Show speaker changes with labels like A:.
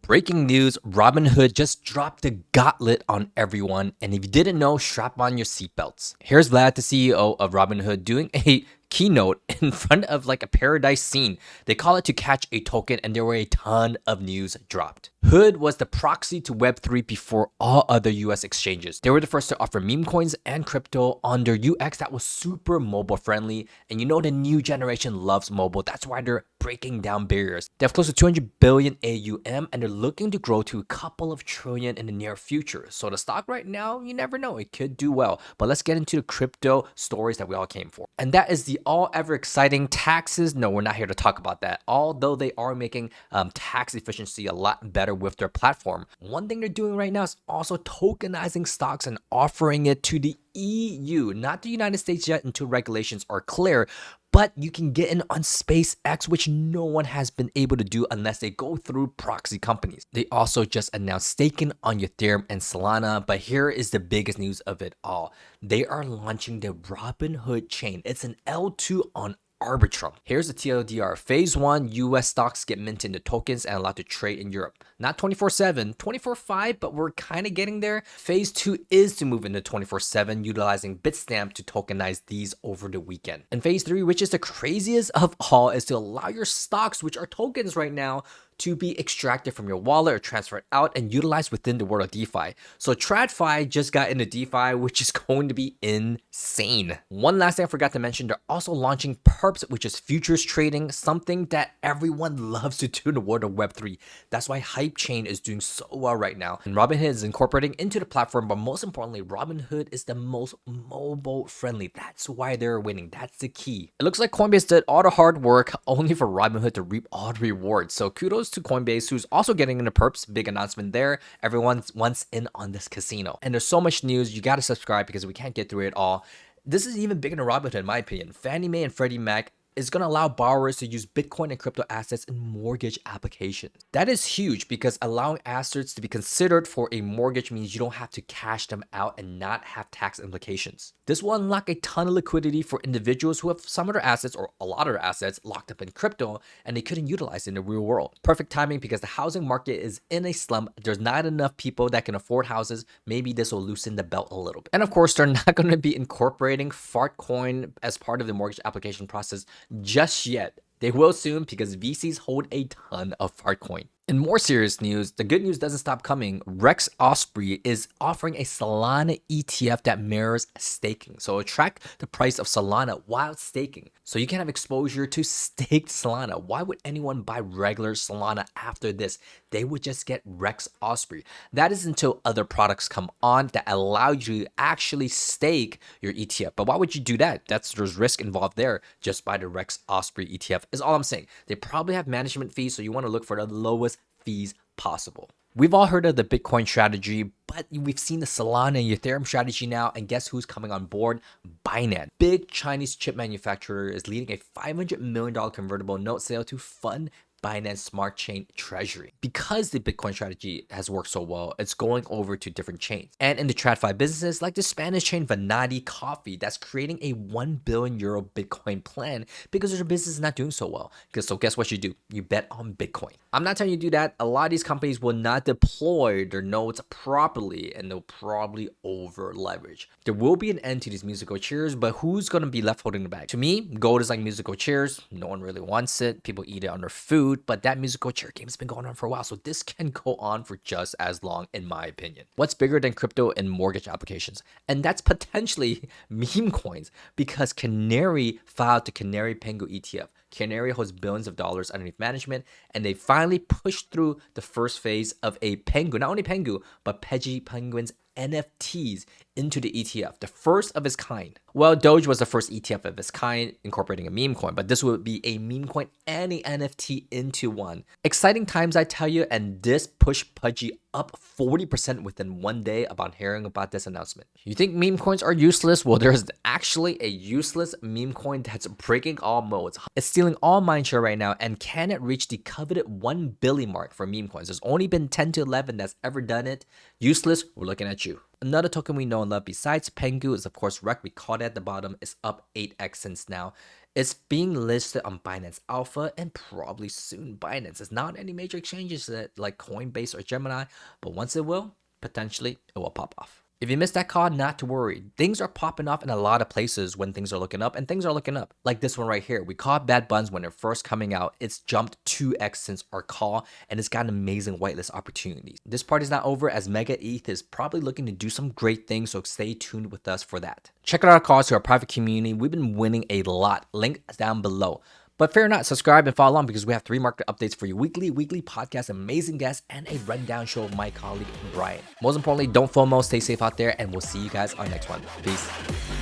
A: Breaking news, Robinhood just dropped the gauntlet on everyone. And if you didn't know, strap on your seatbelts. Here's Vlad, the CEO of Robinhood, doing a keynote in front of like a paradise scene. They call it to catch a token, and there were a ton of news dropped. Hood was the proxy to Web3 before all other US exchanges. They were the first to offer meme coins and crypto on their UX that was super mobile friendly. And you know the new generation loves mobile. That's why they're breaking down barriers. They have close to 200 billion AUM, and they're looking to grow to a couple of trillion in the near future. So the stock right now, you never know, it could do well. But let's get into the crypto stories that we all came for. And that is the all ever exciting taxes. No, we're not here to talk about that. Although they are making tax efficiency a lot better with their platform. One thing they're doing right now is also tokenizing stocks and offering it to the EU, not the United States yet until regulations are clear. But you can get in on SpaceX, which no one has been able to do unless they go through proxy companies. They also just announced staking on Ethereum and Solana, but here is the biggest news of it all. They are launching the Robinhood chain. It's an L2 on Arbitrum. Here's the TLDR. Phase 1, US stocks get minted into tokens and allowed to trade in Europe. Not 24/7, 24/5, but we're kind of getting there. Phase 2 is to move into 24/7, utilizing Bitstamp to tokenize these over the weekend. And phase 3, which is the craziest of all, is to allow your stocks, which are tokens right now, to be extracted from your wallet or transferred out and utilized within the world of DeFi. So TradFi just got into DeFi, which is going to be insane. One last thing I forgot to mention, they're also launching Perps, which is futures trading, something that everyone loves to do in the world of Web3. That's why Hype Chain is doing so well right now. And Robinhood is incorporating into the platform, but most importantly, Robinhood is the most mobile friendly. That's why they're winning. That's the key. It looks like Coinbase did all the hard work only for Robinhood to reap all the rewards. So kudos to Coinbase, who's also getting into perps. Big announcement there. Everyone wants in on this casino. And there's so much news. You got to subscribe because we can't get through it all. This is even bigger than Robinhood, in my opinion. Fannie Mae and Freddie Mac is going to allow borrowers to use Bitcoin and crypto assets in mortgage applications. That is huge because allowing assets to be considered for a mortgage means you don't have to cash them out and not have tax implications. This will unlock a ton of liquidity for individuals who have some of their assets or a lot of their assets locked up in crypto and they couldn't utilize in the real world. Perfect timing because the housing market is in a slump. There's not enough people that can afford houses. Maybe this will loosen the belt a little bit. And of course, they're not going to be incorporating Fartcoin as part of the mortgage application process just yet. They will soon because VCs hold a ton of Fartcoin. In more serious news, the good news doesn't stop coming. Rex Osprey is offering a Solana ETF that mirrors staking. So it'll track the price of Solana while staking. So you can have exposure to staked Solana. Why would anyone buy regular Solana after this? They would just get Rex Osprey. That is until other products come on that allow you to actually stake your ETF. But why would you do that? There's risk involved there. Just buy the Rex Osprey ETF is all I'm saying. They probably have management fees, so you want to look for the lowest fees possible. We've all heard of the Bitcoin strategy, but we've seen the Solana and Ethereum strategy now, and guess who's coming on board? Binance. Big Chinese chip manufacturer is leading a $500 million convertible note sale to fund Binance Smart Chain Treasury. Because the Bitcoin strategy has worked so well, it's going over to different chains. And in the TradFi businesses, like the Spanish chain Vanadi Coffee, that's creating a €1 billion Bitcoin plan because their business is not doing so well. So guess what you do? You bet on Bitcoin. I'm not telling you to do that. A lot of these companies will not deploy their nodes properly and they'll probably over leverage. There will be an end to these musical chairs, but who's going to be left holding the bag? To me, gold is like musical chairs. No one really wants it. People eat it on their food. But that musical chair game has been going on for a while, so this can go on for just as long, in my opinion. What's bigger than crypto and mortgage applications? And that's potentially meme coins, because Canary filed the Canary Pengu ETF. Canary holds billions of dollars underneath management, and they finally pushed through the first phase of a Pengu, not only Pengu, but Peggy Penguin's NFTs into the ETF, the first of its kind. Well, Doge was the first ETF of its kind, incorporating a meme coin, but this would be a meme coin and a NFT into one. Exciting times, I tell you, and this pushed Pudgy up 40% within one day upon hearing about this announcement. You think meme coins are useless? Well, there's actually a useless meme coin that's breaking all modes. It's stealing all mindshare right now, and can it reach the coveted 1 billion mark for meme coins? There's only been 10 to 11 that's ever done it. Useless, we're looking at you. Another token we know and love besides Pengu is of course REC. We caught it at the bottom. It's up 8x since now. It's being listed on Binance Alpha and probably soon Binance. It's not any major exchanges that like Coinbase or Gemini, but once it will, potentially it will pop off. If you missed that call, not to worry. Things are popping off in a lot of places when things are looking up, and things are looking up. Like this one right here. We caught Bad Buns when they're first coming out. It's jumped 2x since our call, and it's got amazing whitelist opportunities. This party's not over as Mega ETH is probably looking to do some great things, so stay tuned with us for that. Check out our calls to our private community. We've been winning a lot. Link down below. But fear not, subscribe and follow along because we have 3 market updates for you weekly podcast, amazing guests, and a rundown show of my colleague Brian. Most importantly, don't FOMO, stay safe out there, and we'll see you guys on the next one. Peace.